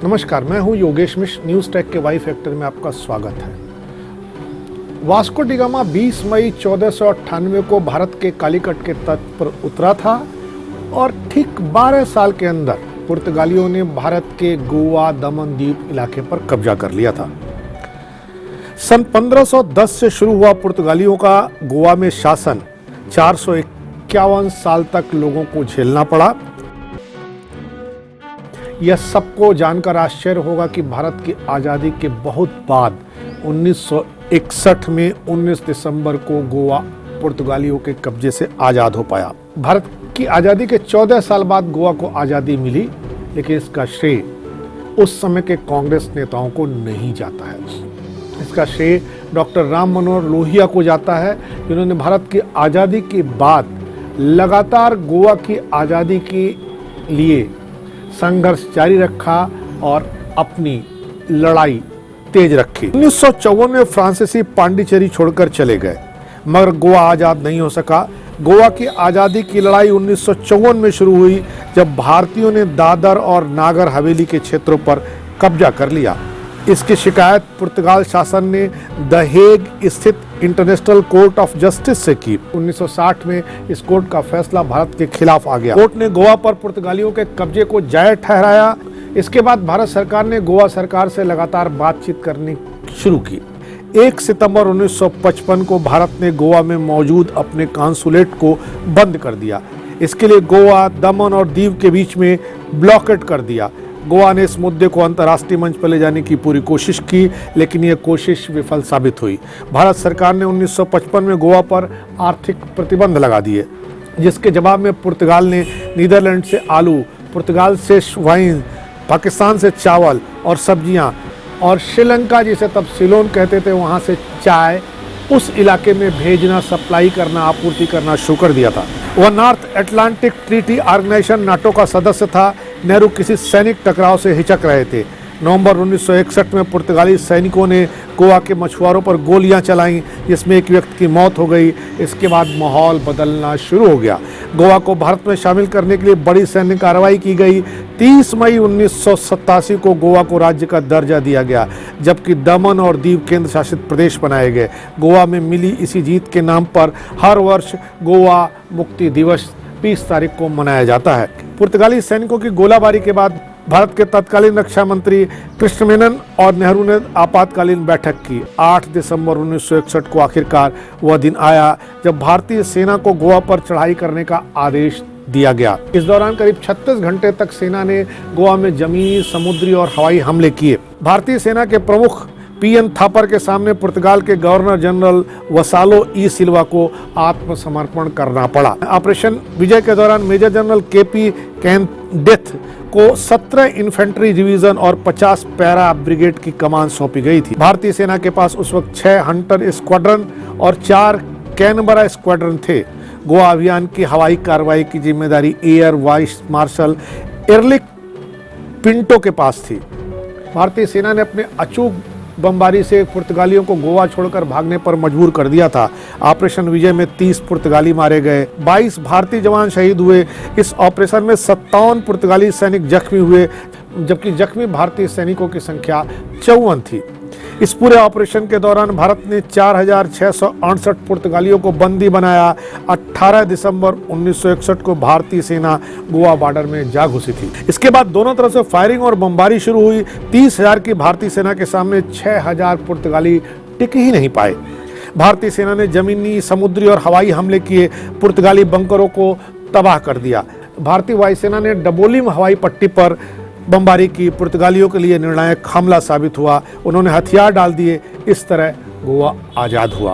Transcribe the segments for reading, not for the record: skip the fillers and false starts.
नमस्कार, मैं हूं योगेश मिश्र। न्यूज़ टेक के वाई फैक्टर में आपका स्वागत है। वास्को डी गामा 20 मई 1498 को भारत के कालीकट के तट पर उतरा था और ठीक 12 साल के अंदर पुर्तगालियों ने भारत के गोवा दमन द्वीप इलाके पर कब्जा कर लिया था। सन 1510 से शुरू हुआ पुर्तगालियों का गोवा में शासन 451 साल तक लोगों को झेलना पड़ा। यह सबको जानकर आश्चर्य होगा कि भारत की आज़ादी के बहुत बाद 1961 में 19 दिसंबर को गोवा पुर्तगालियों के कब्जे से आज़ाद हो पाया। भारत की आज़ादी के 14 साल बाद गोवा को आज़ादी मिली, लेकिन इसका श्रेय उस समय के कांग्रेस नेताओं को नहीं जाता है। इसका श्रेय डॉक्टर राम मनोहर लोहिया को जाता है, जिन्होंने भारत की आज़ादी के बाद लगातार गोवा की आज़ादी के लिए संघर्ष जारी रखा और अपनी लड़ाई तेज रखी। 1954 में फ्रांसीसी पांडिचेरी छोड़कर चले गए, मगर गोवा आज़ाद नहीं हो सका। गोवा की आज़ादी की लड़ाई 1954 में शुरू हुई, जब भारतीयों ने दादर और नागर हवेली के क्षेत्रों पर कब्जा कर लिया। इसकी शिकायत पुर्तगाल शासन ने द हेग स्थित इंटरनेशनल कोर्ट ऑफ जस्टिस से की। 1960 में इस कोर्ट का फैसला भारत के खिलाफ आ गया। कोर्ट ने गोवा पर पुर्तगालियों के कब्जे को जायज ठहराया। इसके बाद भारत सरकार ने गोवा सरकार से लगातार बातचीत करनी शुरू की। 1 सितंबर 1955 को भारत ने गोवा में मौजूद अपने कॉन्सुलेट को बंद कर दिया। इसके लिए गोवा, दमन और दीव के बीच में ब्लॉकेट कर दिया। गोवा ने इस मुद्दे को अंतर्राष्ट्रीय मंच पर ले जाने की पूरी कोशिश की, लेकिन यह कोशिश विफल साबित हुई। भारत सरकार ने 1955 में गोवा पर आर्थिक प्रतिबंध लगा दिए, जिसके जवाब में पुर्तगाल ने नीदरलैंड से आलू, पुर्तगाल से वाइन, पाकिस्तान से चावल और सब्जियां और श्रीलंका, जिसे तब सिलोन कहते थे, वहां से चाय उस इलाके में भेजना, सप्लाई करना, आपूर्ति करना शुरू कर दिया था। वह North Atlantic Treaty Organization NATO का सदस्य था। नेहरू किसी सैनिक टकराव से हिचक रहे थे। नवंबर 1961 में पुर्तगाली सैनिकों ने गोवा के मछुआरों पर गोलियां चलाईं, जिसमें एक व्यक्ति की मौत हो गई। इसके बाद माहौल बदलना शुरू हो गया। गोवा को भारत में शामिल करने के लिए बड़ी सैन्य कार्रवाई की गई। 30 मई 1987 को गोवा को राज्य का दर्जा दिया गया, जबकि दमन और दीव केंद्र शासित प्रदेश बनाए गए। गोवा में मिली इसी जीत के नाम पर हर वर्ष गोवा मुक्ति दिवस 20 तारीख को मनाया जाता है। पुर्तगाली सैनिकों की गोलाबारी के बाद भारत के तत्कालीन रक्षा मंत्री कृष्ण मेनन और नेहरू ने आपातकालीन बैठक की। 8 दिसंबर 1961 को आखिरकार वह दिन आया जब भारतीय सेना को गोवा पर चढ़ाई करने का आदेश दिया गया। इस दौरान करीब 36 घंटे तक सेना ने गोवा में जमीनी, समुद्री और हवाई हमले किए। भारतीय सेना के प्रमुख पीएन थापर के सामने पुर्तगाल के गवर्नर जनरल वसालो ई सिल्वा को आत्मसमर्पण करना पड़ा। ऑपरेशन विजय के दौरान मेजर जनरल केपी कैनडेथ को 17 इन्फेंट्री डिवीजन और 50 पैरा ब्रिगेड की कमान सौंपी गई थी। भारतीय सेना के पास उस वक्त 6 हंटर स्क्वाड्रन और 4 कैनबरा स्क्वाड्रन थे। गोवा अभियान की हवाई कार्रवाई की जिम्मेदारी एयर वाइस मार्शल एरलिक पिंटो के पास थी। भारतीय सेना ने अपने अचूक बमबारी से पुर्तगालियों को गोवा छोड़कर भागने पर मजबूर कर दिया था। ऑपरेशन विजय में 30 पुर्तगाली मारे गए, 22 भारतीय जवान शहीद हुए। इस ऑपरेशन में 57 पुर्तगाली सैनिक जख्मी हुए, जबकि जख्मी भारतीय सैनिकों की संख्या 54 थी। इस पूरे ऑपरेशन के दौरान भारत ने 4668 पुर्तगालियों को बंदी बनाया। 18 दिसंबर 1961 को भारतीय सेना गोवा बॉर्डर में जा घुसी थी। इसके बाद दोनों तरफ से फायरिंग और बमबारी शुरू हुई। 30,000 की भारतीय सेना के सामने 6,000 पुर्तगाली टिक ही नहीं पाए। भारतीय सेना ने जमीनी, समुद्री और हवाई हमले किए, पुर्तगाली बंकरों को तबाह कर दिया। भारतीय वायुसेना ने डबोलिम हवाई पट्टी पर बमबारी की। पुर्तगालियों के लिए निर्णायक हमला साबित हुआ। उन्होंने हथियार डाल दिए। इस तरह गोवा आज़ाद हुआ।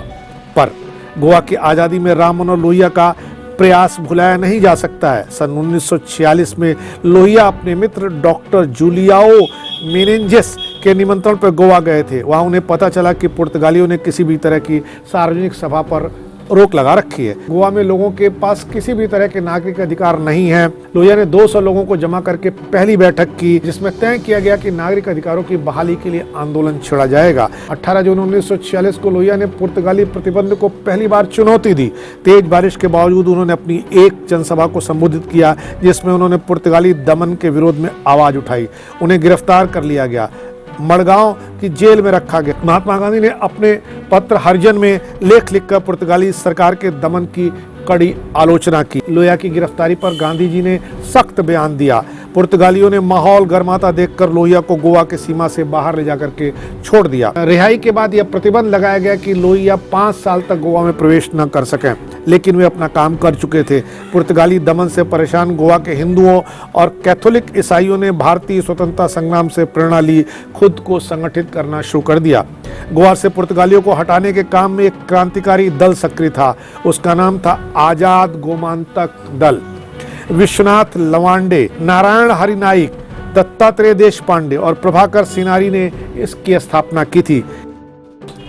पर गोवा की आज़ादी में राम मनोहर लोहिया का प्रयास भुलाया नहीं जा सकता है। सन 1946 में लोहिया अपने मित्र डॉक्टर जूलियाओ मेनेंजेस के निमंत्रण पर गोवा गए थे। वहाँ उन्हें पता चला कि पुर्तगालियों ने किसी भी तरह की सार्वजनिक सभा पर रोक लगा रखी है। गोवा में लोगों के पास किसी भी तरह के नागरिक अधिकार नहीं है। लोहिया ने 200 लोगों को जमा करके पहली बैठक की, जिसमें तय किया गया कि नागरिक अधिकारों की बहाली के लिए आंदोलन छेड़ा जाएगा। 18 जून 1946 को लोहिया ने पुर्तगाली प्रतिबंध को पहली बार चुनौती दी। तेज बारिश के बावजूद उन्होंने अपनी एक जनसभा को संबोधित किया, जिसमें उन्होंने पुर्तगाली दमन के विरोध में आवाज उठाई। उन्हें गिरफ्तार कर लिया गया, मडगांव की जेल में रखा गया। महात्मा गांधी ने अपने पत्र हरिजन में लेख लिखकर पुर्तगाली सरकार के दमन की कड़ी आलोचना की। लोहिया की गिरफ्तारी पर गांधी जी ने सख्त बयान दिया। पुर्तगालियों ने माहौल गर्माता देखकर लोहिया को गोवा के सीमा से बाहर ले जाकर के छोड़ दिया। रिहाई के बाद यह प्रतिबंध लगाया गया कि लोहिया 5 साल तक गोवा में प्रवेश न कर सकें, लेकिन वे अपना काम कर चुके थे। पुर्तगाली दमन से परेशान गोवा के हिंदुओं और कैथोलिक ईसाइयों ने भारतीय स्वतंत्रता संग्राम से प्रेरणा ली, खुद को संगठित करना शुरू कर दिया। गोवा से पुर्तगालियों को हटाने के काम में एक क्रांतिकारी दल सक्रिय था। उसका नाम था आजाद गोमांतक दल। विश्वनाथ लवांडे, नारायण हरि नाइक, दत्तात्रेय देशपांडे और प्रभाकर सिनारी ने इसकी स्थापना की थी।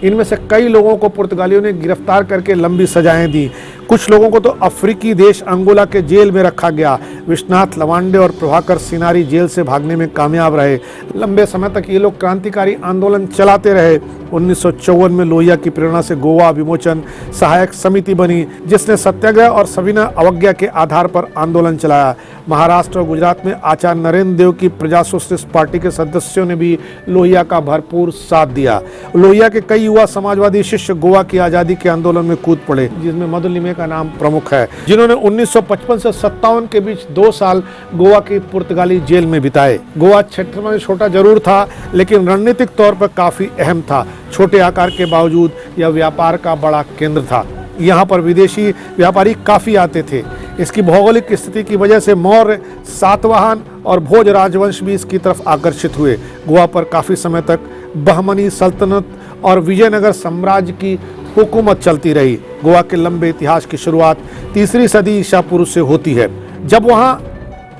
इनमें से कई लोगों को पुर्तगालियों ने गिरफ्तार करके लंबी सजाएं दी। कुछ लोगों को तो अफ्रीकी देश अंगोला के जेल में रखा गया। विश्वनाथ लवांडे और प्रभाकर सिनारी जेल से भागने में कामयाब रहे। लंबे समय तक ये लोग क्रांतिकारी आंदोलन चलाते रहे। 1954 में लोहिया की प्रेरणा से गोवा विमोचन सहायक समिति बनी, जिसने सत्याग्रह और सविनय अवज्ञा के आधार पर आंदोलन चलाया। महाराष्ट्र और गुजरात में आचार्य नरेंद्र देव की प्रजा सोशलिस्ट पार्टी के सदस्यों ने भी लोहिया का भरपूर साथ दिया। लोहिया के कई युवा समाजवादी शिष्य गोवा की आजादी के आंदोलन में कूद पड़े, जिसमें मधुलिमे का नाम प्रमुख है, जिन्होंने 1955 से 57 के बीच 2 साल गोवा की पुर्तगाली जेल में बिताए। गोवा क्षेत्र में छोटा जरूर था, लेकिन रणनीतिक तौर पर काफी अहम था। छोटे आकार के बावजूद यह व्यापार का बड़ा केंद्र था। यहाँ पर विदेशी व्यापारी काफी आते थे। इसकी भौगोलिक स्थिति की वजह से मौर्य, सातवाहन और भोज राजवंश भी इसकी तरफ आकर्षित हुए। गोवा पर काफी समय तक बहमनी सल्तनत और विजयनगर साम्राज्य की हुकूमत चलती रही। गोवा के लंबे इतिहास की शुरुआत 3री सदी ईसा पूर्व से होती है, जब वहाँ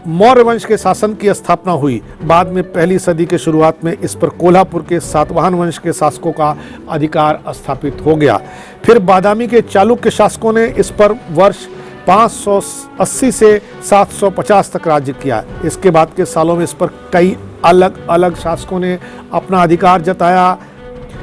मौर्य वंश के शासन की स्थापना हुई। बाद में 1ली सदी के शुरुआत में इस पर कोल्हापुर के सातवाहन वंश के शासकों का अधिकार स्थापित हो गया। फिर बादामी के चालुक्य शासकों ने इस पर वर्ष 580 से 750 तक राज्य किया। इसके बाद के सालों में इस पर कई अलग अलग शासकों ने अपना अधिकार जताया।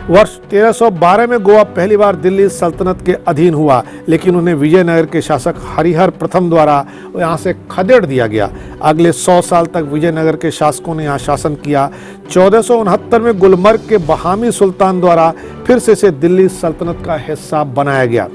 वर्ष 1312 में गोवा पहली बार दिल्ली सल्तनत के अधीन हुआ, लेकिन उन्हें विजयनगर के शासक हरिहर प्रथम द्वारा यहाँ से खदेड़ दिया गया। अगले 100 साल तक विजयनगर के शासकों ने यहाँ शासन किया। 1469 में गुलमर्ग के बहामी सुल्तान द्वारा फिर से इसे दिल्ली सल्तनत का हिस्सा बनाया गया।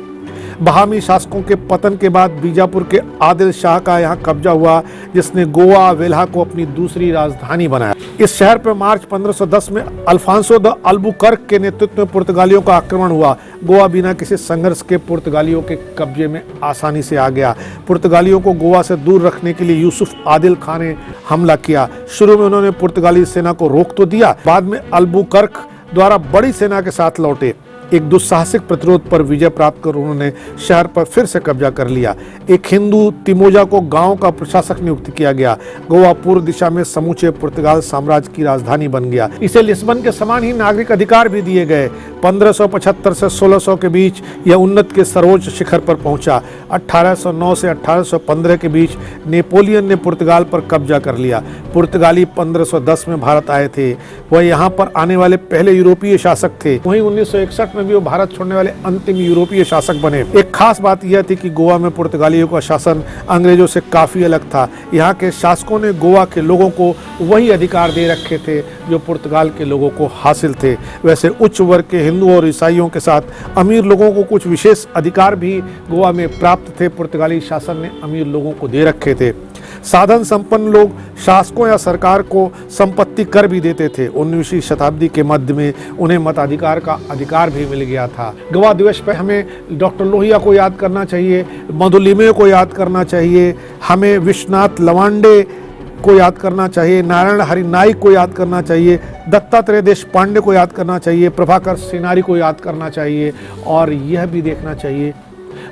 बहामी शासकों के पतन के बाद बीजापुर के आदिल शाह का यहाँ कब्जा हुआ, जिसने गोवा वेल्हा को अपनी दूसरी राजधानी बनाया। इस शहर पर मार्च 1510 में अल्फांसो द अल्बुकर्क के नेतृत्व में पुर्तगालियों का आक्रमण हुआ। गोवा बिना किसी संघर्ष के पुर्तगालियों के कब्जे में आसानी से आ गया। पुर्तगालियों को गोवा से दूर रखने के लिए यूसुफ आदिल खान ने हमला किया। शुरू में उन्होंने पुर्तगाली सेना को रोक तो दिया, बाद में अल्बुकर्क द्वारा बड़ी सेना के साथ लौटे। एक दुस्साहसिक प्रतिरोध पर विजय प्राप्त कर उन्होंने शहर पर फिर से कब्जा कर लिया। एक हिंदू तिमोजा को गांव का प्रशासक नियुक्त किया गया। गोवा पूर्व दिशा में समूचे पुर्तगाल साम्राज्य की राजधानी बन गया। इसे लिस्बन के समान ही नागरिक अधिकार भी दिए गए। 1575 से 1600 के बीच यह उन्नत के सर्वोच्च शिखर पर पहुंचा। 1809 से 1815 के बीच नेपोलियन ने पुर्तगाल पर कब्जा कर लिया। पुर्तगाली 1510 में भारत आए थे। वह यहाँ पर आने वाले पहले यूरोपीय शासक थे। वहीं 1961 में भी वो भारत छोड़ने वाले अंतिम यूरोपीय शासक बने। एक खास बात यह थी कि गोवा में पुर्तगालियों का शासन अंग्रेजों से काफी अलग था। यहाँ के शासकों ने गोवा के लोगों को वही अधिकार दे रखे थे जो पुर्तगाल के लोगों को हासिल थे। वैसे उच्च वर्ग के हिंदू और ईसाइयों के साथ अमीर लोगों को कुछ विशेष अधिकार भी गोवा में प्राप्त थे। पुर्तगाली शासन ने अमीर लोगों को दे रखे थे। साधन संपन्न लोग शासकों या सरकार को संपत्ति कर भी देते थे। 19वीं शताब्दी के मध्य में उन्हें मताधिकार का अधिकार भी मिल गया था। गवाह दिवस पर हमें डॉक्टर लोहिया को याद करना चाहिए, मधुलिमे को याद करना चाहिए, हमें विश्वनाथ लवांडे को याद करना चाहिए, नारायण हरि नाइक को याद करना चाहिए, दत्तात्रेय देशपांडे को याद करना चाहिए, प्रभाकर सिनारी को याद करना चाहिए और यह भी देखना चाहिए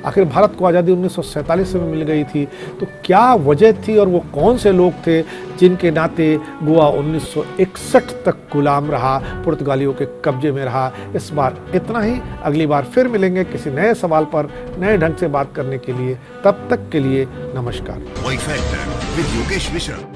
आखिर भारत को आज़ादी 1947 में मिल गई थी, तो क्या वजह थी और वो कौन से लोग थे जिनके नाते गोवा 1961 तक गुलाम रहा, पुर्तगालियों के कब्जे में रहा। इस बार इतना ही, अगली बार फिर मिलेंगे किसी नए सवाल पर नए ढंग से बात करने के लिए। तब तक के लिए नमस्कार। Y factor with Yogesh Mishra.